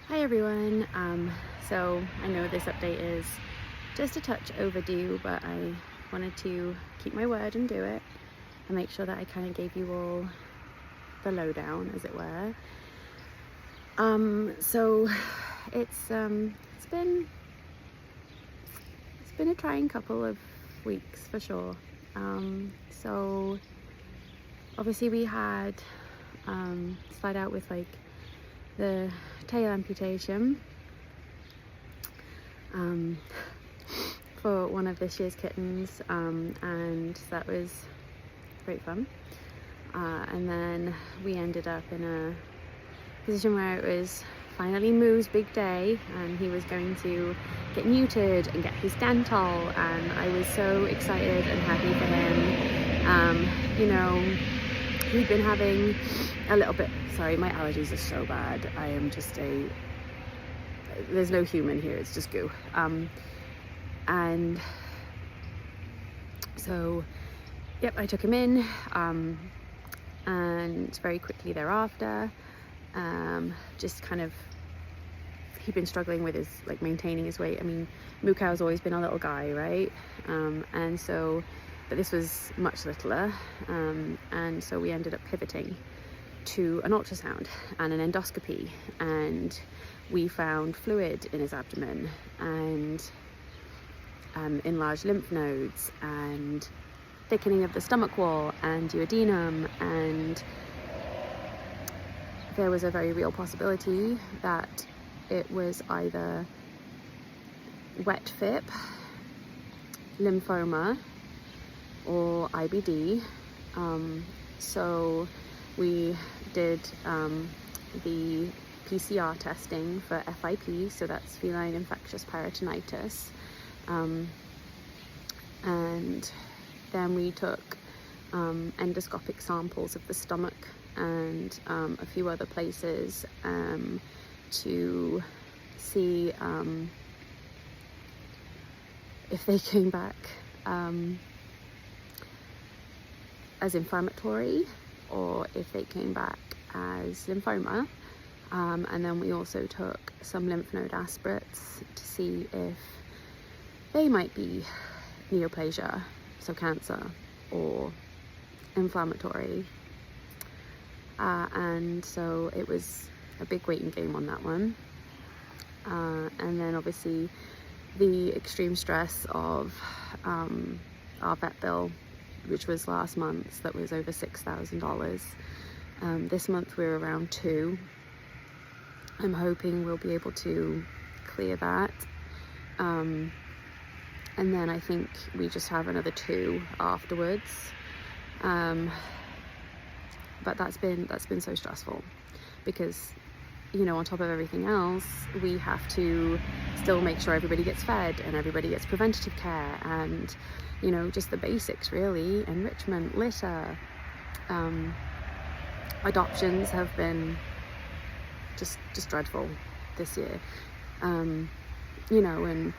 Hi everyone. So I know this update is just a touch overdue, but I wanted to keep my word and do it and make sure that I kind of gave you all the lowdown, as it were. So it's been a trying couple of weeks for sure. So obviously we had started out with like the tail amputation for one of this year's kittens, and that was great fun. And then we ended up in a position where it was finally Moo's big day and he was going to get neutered and get his dental, and I was so excited and happy for him. He'd been having a little bit, sorry, my allergies are so bad. I am just there's no human here, it's just goo. And so, yep, I took him in, and very quickly thereafter, just kind of, he'd been struggling with his, like, maintaining his weight. I mean, Moo Cow's always been a little guy, right? And so, but this was much littler, and so we ended up pivoting to an ultrasound and an endoscopy, and we found fluid in his abdomen and enlarged lymph nodes and thickening of the stomach wall and duodenum, and there was a very real possibility that it was either wet FIP, lymphoma, or IBD. So we did the PCR testing for FIP, so that's feline infectious peritonitis, and then we took endoscopic samples of the stomach and a few other places to see if they came back as inflammatory or if they came back as lymphoma. And then we also took some lymph node aspirates to see if they might be neoplasia, so cancer, or inflammatory. And so it was a big waiting game on that one. And then obviously the extreme stress of our vet bill, which was last month, that was over $6,000. This month we're around $2,000. I'm hoping we'll be able to clear that. And then I think we just have another $2,000 afterwards. But that's been so stressful because, you know, on top of everything else, we have to still make sure everybody gets fed and everybody gets preventative care and, you know, just the basics really. Enrichment, litter, adoptions have been just dreadful this year. You know, and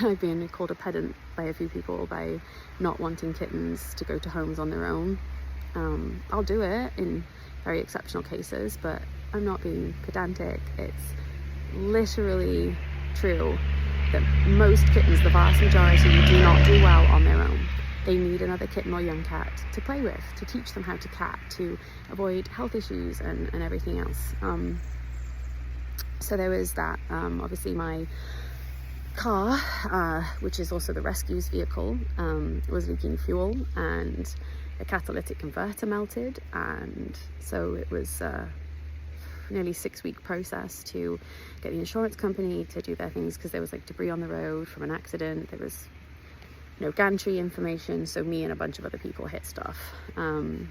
I've been called a pedant by a few people by not wanting kittens to go to homes on their own. I'll do it in very exceptional cases, but I'm not being pedantic. It's literally true that most kittens, the vast majority, do not do well on their own. They need another kitten or young cat to play with, to teach them how to cat, to avoid health issues and everything else. So there was that. Obviously my car, which is also the rescue's vehicle, was leaking fuel, and the catalytic converter melted, and so it was nearly 6-week process to get the insurance company to do their things, because there was like debris on the road from an accident, there was no gantry information, so me and a bunch of other people hit stuff. So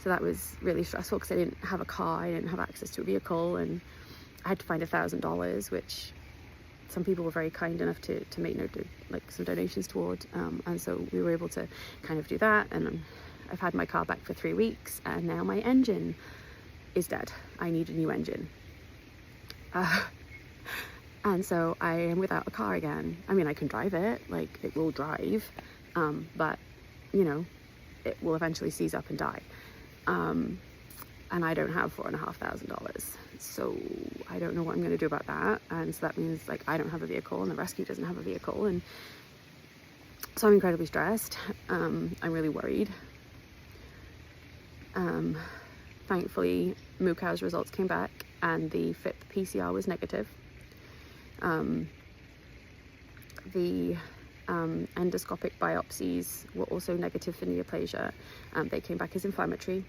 that was really stressful because I didn't have a car, I didn't have access to a vehicle, and I had to find $1,000, which some people were very kind enough to make some donations toward, and so we were able to kind of do that. And I've had my car back for 3 weeks, and now my engine is dead. I need a new engine, and so I am without a car again. I mean, I can drive it, like it will drive, but you know, it will eventually seize up and die. and I don't have $4,500. So I don't know what I'm going to do about that. And so that means like I don't have a vehicle and the rescue doesn't have a vehicle. And so I'm incredibly stressed. I'm really worried. Thankfully, moo cow's results came back and the FIP PCR was negative. The endoscopic biopsies were also negative for neoplasia. They came back as inflammatory.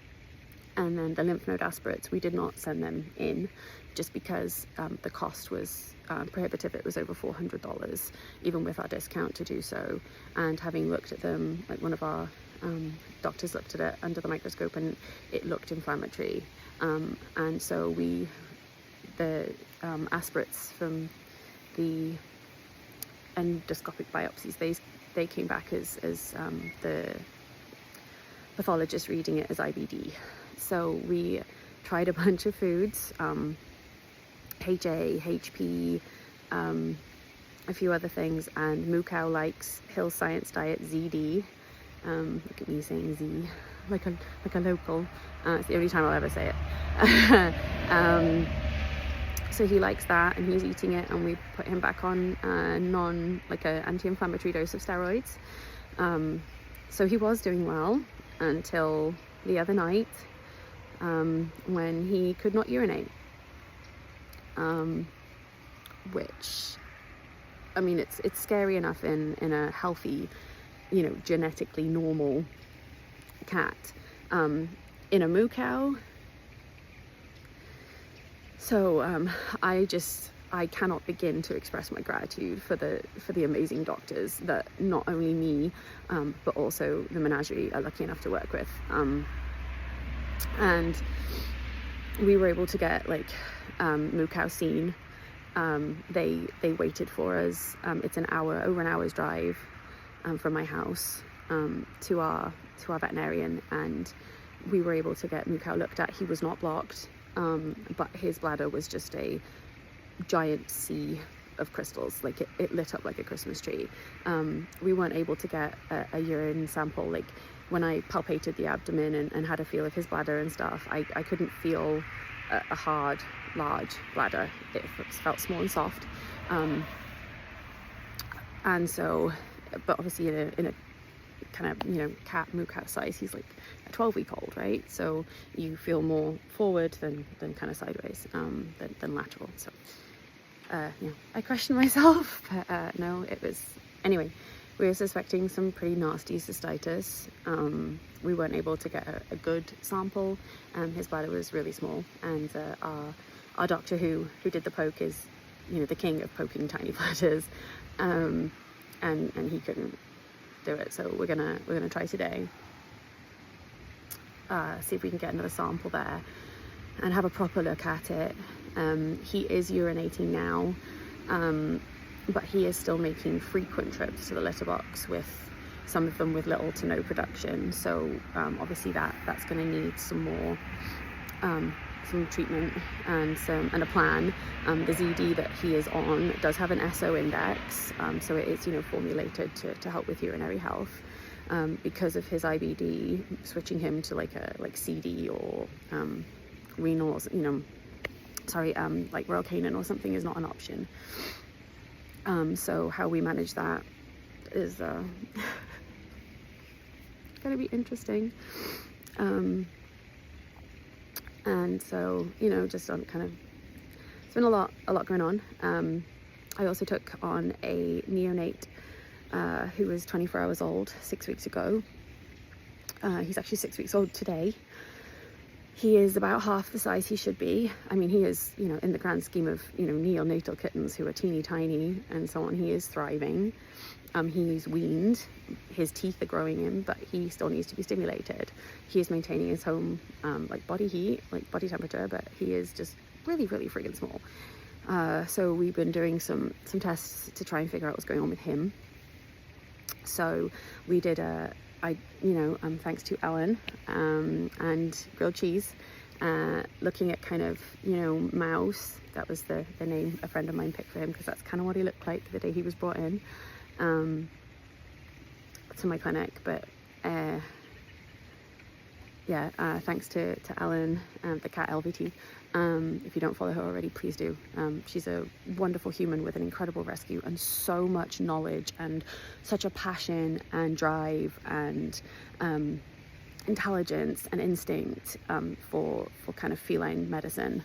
And then the lymph node aspirates, we did not send them in just because the cost was prohibitive. It was over $400, even with our discount to do so. And having looked at them, like one of our doctors looked at it under the microscope and it looked inflammatory. And so the aspirates from the endoscopic biopsies, they came back as the pathologist reading it as IBD. So we tried a bunch of foods, HA, HP, a few other things, and moo cow likes Hill Science Diet ZD. Look at me saying Z, like a local. It's the only time I'll ever say it. So he likes that and he's eating it, and we put him back on an anti-inflammatory dose of steroids. So he was doing well until the other night, when he could not urinate, which, I mean, it's scary enough in a healthy, genetically normal cat. In a moo cow, so I cannot begin to express my gratitude for the amazing doctors that not only me, but also the Menagerie are lucky enough to work with. And we were able to get moo cow seen. They waited for us. It's over an hour's drive from my house to our veterinarian, and we were able to get moo cow looked at. He was not blocked, but his bladder was just a giant sea of crystals. Like it lit up like a Christmas tree. We weren't able to get a urine sample. Like when I palpated the abdomen and had a feel of his bladder and stuff, I couldn't feel a hard, large bladder. It felt small and soft. And so, but obviously in a kind of, moo cat size, he's like a 12-week-old, right? So you feel more forward than kind of sideways, than lateral. So, I questioned myself, but no, it was, anyway, we were suspecting some pretty nasty cystitis. We weren't able to get a good sample. His bladder was really small, and our doctor who did the poke is, the king of poking tiny bladders, and he couldn't do it. So we're gonna try today, see if we can get another sample there and have a proper look at it. He is urinating now, but he is still making frequent trips to the litter box, with some of them with little to no production. So obviously that's going to need some more some treatment and a plan. The ZD that he is on does have an SO index, so it is formulated to help with urinary health. Because of his IBD, switching him to like CD or renals, like Royal Canin or something is not an option. So how we manage that is going to be interesting. And so, just on kind of, it's been a lot going on. I also took on a neonate who was 24 hours old 6 weeks ago. He's actually 6 weeks old today. He is about half the size he should be. I mean, he is, in the grand scheme of, neonatal kittens who are teeny tiny and so on, he is thriving. He's weaned. His teeth are growing in, but he still needs to be stimulated. He is maintaining his home, body heat, body temperature, but he is just really, really friggin' small. So we've been doing some tests to try and figure out what's going on with him. So we did thanks to Ellen and grilled cheese, looking at kind of, mouse. That was the name a friend of mine picked for him, because that's kind of what he looked like the day he was brought in to my clinic. But yeah, thanks to Ellen, the cat LVT. If you don't follow her already, please do. She's a wonderful human with an incredible rescue and so much knowledge and such a passion and drive and intelligence and instinct for kind of feline medicine.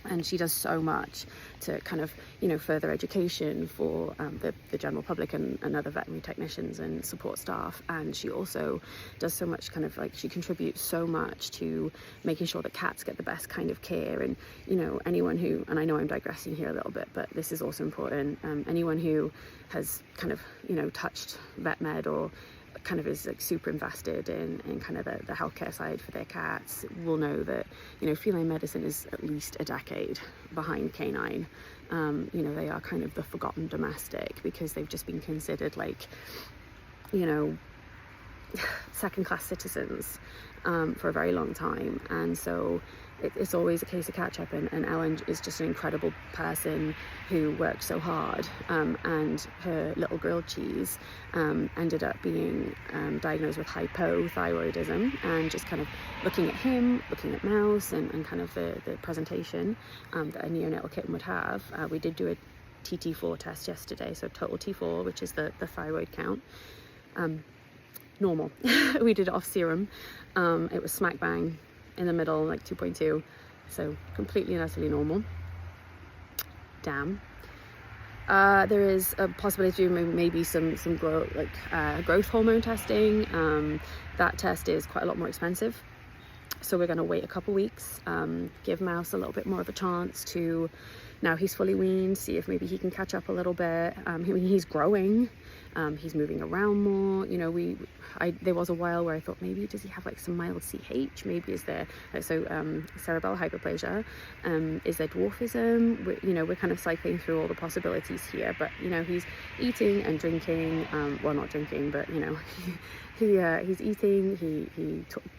And she does so much to kind of, you know, further education for the general public and other veterinary technicians and support staff. And she also does so much kind of like, she contributes so much to making sure that cats get the best kind of care. And, you know, anyone who, and I know I'm digressing here a little bit, but this is also important, anyone who has kind of, you know, touched vet med or kind of is like super invested in kind of the healthcare side for their cats will know that, you know, feline medicine is at least a decade behind canine. You know, they are kind of the forgotten domestic because they've just been considered like, you know, second-class citizens for a very long time. And so it's always a case of catch-up, and Ellen is just an incredible person who worked so hard, and her little grilled cheese ended up being diagnosed with hypothyroidism. And just kind of looking at him, looking at Mouse, and kind of the presentation that a neonatal kitten would have, we did do a TT4 test yesterday, so total T4, which is the thyroid count. Normal. We did it off serum. It was smack bang in the middle, like 2.2, so completely and utterly normal. Damn. There is a possibility of maybe some growth hormone testing. That test is quite a lot more expensive, so we're going to wait a couple weeks, give Mouse a little bit more of a chance to, now he's fully weaned, see if maybe he can catch up a little bit. He's growing, he's moving around more. You know, there was a while where I thought maybe does he have like some mild CH, maybe is there cerebellar hyperplasia, is there dwarfism? We're kind of cycling through all the possibilities here, but you know, he's eating and drinking, well, not drinking, but you know, he's eating,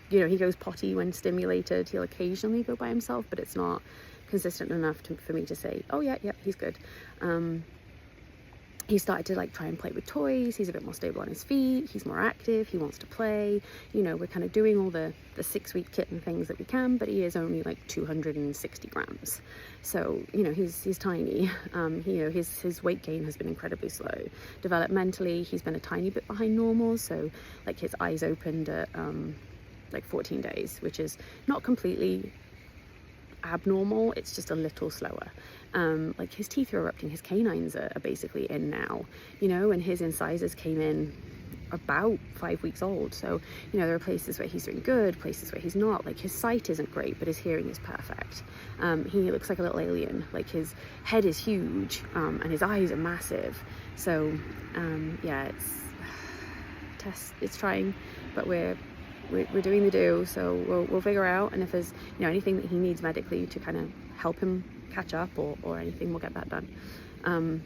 he goes potty when stimulated. He'll occasionally go by himself, but it's not consistent enough for me to say, oh yeah, he's good. He started to like try and play with toys. He's a bit more stable on his feet. He's more active. He wants to play. You know, we're kind of doing all the 6-week kitten things that we can, but he is only like 260 grams. So, you know, he's tiny. His weight gain has been incredibly slow. Developmentally, he's been a tiny bit behind normal. So like his eyes opened at like 14 days, which is not completely abnormal, it's just a little slower. Like his teeth are erupting, his canines are basically in now, you know, and his incisors came in about 5 weeks old. So, you know, there are places where he's doing good, places where he's not. Like his sight isn't great, but his hearing is perfect. He looks like a little alien. Like his head is huge, and his eyes are massive. So yeah, it's trying, but we're doing the do, so we'll figure out, and if there's, you know, anything that he needs medically to kind of help him catch up or anything, we'll get that done. I'm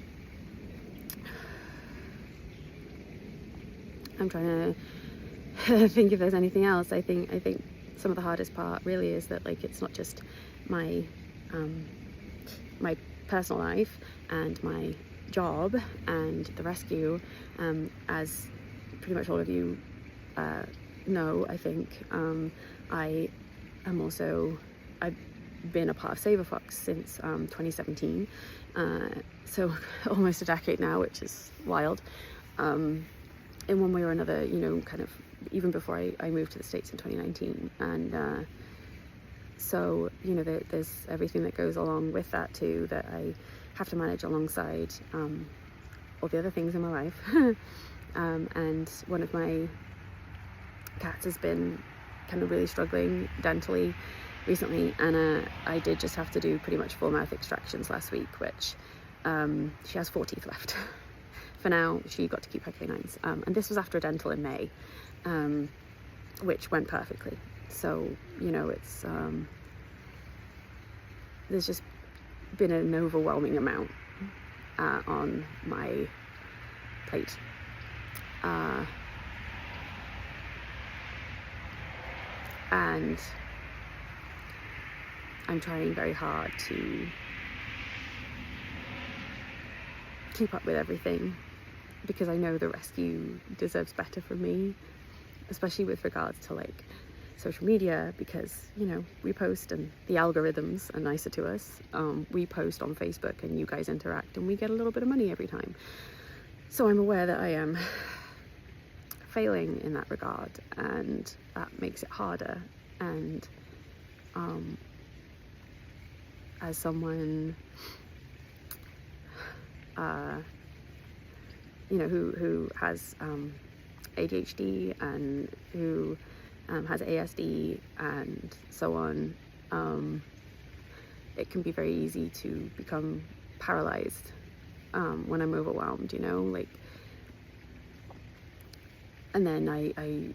trying to think if there's anything else. I think some of the hardest part really is that like it's not just my my personal life and my job and the rescue, as pretty much all of you know, I think. I've been a part of Save a Fox since 2017, so almost a decade now, which is wild. In one way or another, you know, kind of even before I moved to the States in 2019, and so, you know, there's everything that goes along with that too, that I have to manage alongside all the other things in my life. And one of my cats has been kind of really struggling dentally recently, and I did just have to do pretty much full mouth extractions last week, which she has 4 teeth left. For now, she got to keep her canines, and this was after a dental in May, which went perfectly. So, you know, it's there's just been an overwhelming amount on my plate. And I'm trying very hard to keep up with everything, because I know the rescue deserves better from me. especially with regards to like social media, because, you know, we post and the algorithms are nicer to us. We post on Facebook and you guys interact and we get a little bit of money every time. So I'm aware that I am failing in that regard, and that makes it harder. And as someone you know, who has ADHD and who has ASD and so on, it can be very easy to become paralyzed when I'm overwhelmed, you know, like, and then I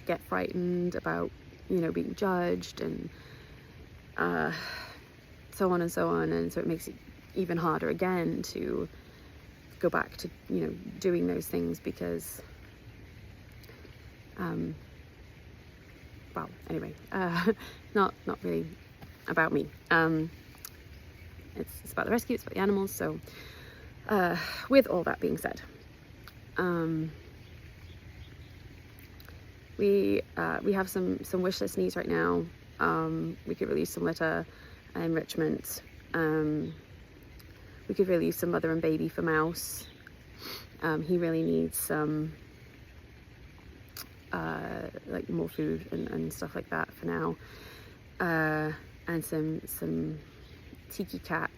get frightened about, you know, being judged and so on and so on, and so it makes it even harder again to go back to, you know, doing those things, because well, anyway, not really about me. It's about the rescue, it's about the animals. So with all that being said, we have some wish list needs right now. We could release some litter enrichment. We could release some mother and baby for Mouse. He really needs some like more food and stuff like that for now, and some Tiki Cat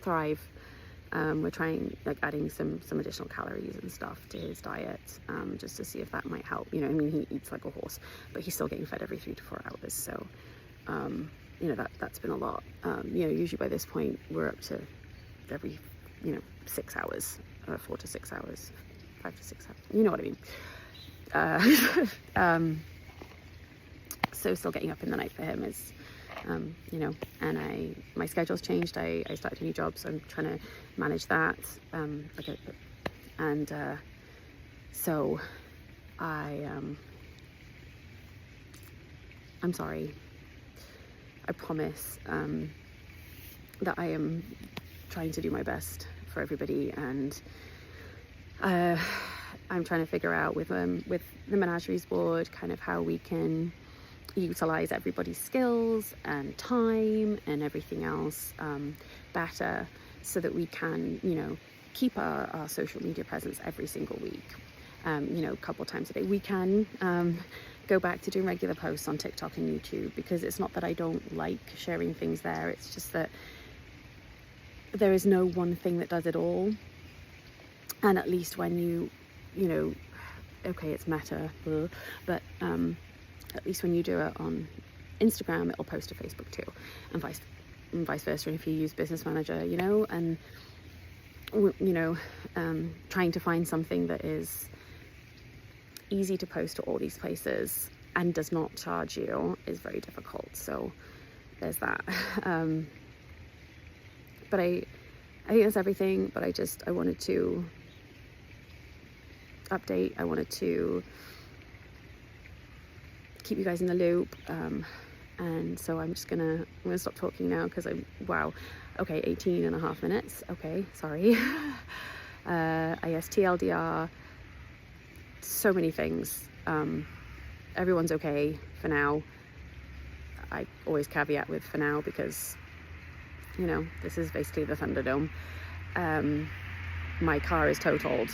Thrive. We're trying, like, adding some additional calories and stuff to his diet, just to see if that might help. You know, I mean, he eats like a horse, but he's still getting fed every 3 to 4 hours. So, you know, that's been a lot. You know, usually by this point we're up to every, you know, 6 hours, 4 to 6 hours, 5 to 6 hours. You know what I mean? So still getting up in the night for him is, you know, and my schedule's changed. I started a new job, so I'm trying to manage that. So I'm sorry. I promise that I am trying to do my best for everybody, and I'm trying to figure out with the Menagerie's board kind of how we can utilize everybody's skills and time and everything else better, so that we can, you know, keep our social media presence every single week. You know, a couple of times a day. We can go back to doing regular posts on TikTok and YouTube, because it's not that I don't like sharing things there, it's just that there is no one thing that does it all. And at least when you know, okay, it's meta, but at least when you do it on Instagram, it'll post to Facebook too, and vice versa. And if you use Business Manager, you know, and you know, trying to find something that is easy to post to all these places and does not charge you is very difficult. So there's that. But I think that's everything. But I wanted to update. I wanted to keep you guys in the loop. And so I'm gonna stop talking now, because wow, okay, 18 and a half minutes. Okay, sorry. I guess TLDR, so many things. Everyone's okay for now. I always caveat with for now, because, you know, this is basically the Thunderdome. My car is totaled,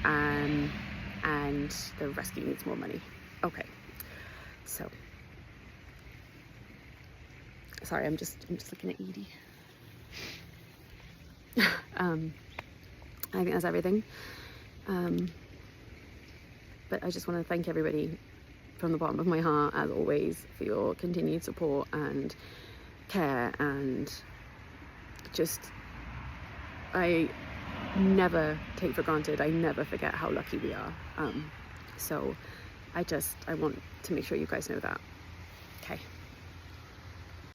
and the rescue needs more money. Okay, so sorry, I'm just looking at Edie. I think that's everything. But I just want to thank everybody from the bottom of my heart, as always, for your continued support and care, and just, I never take for granted, I never forget how lucky we are. So I want to make sure you guys know that. Okay.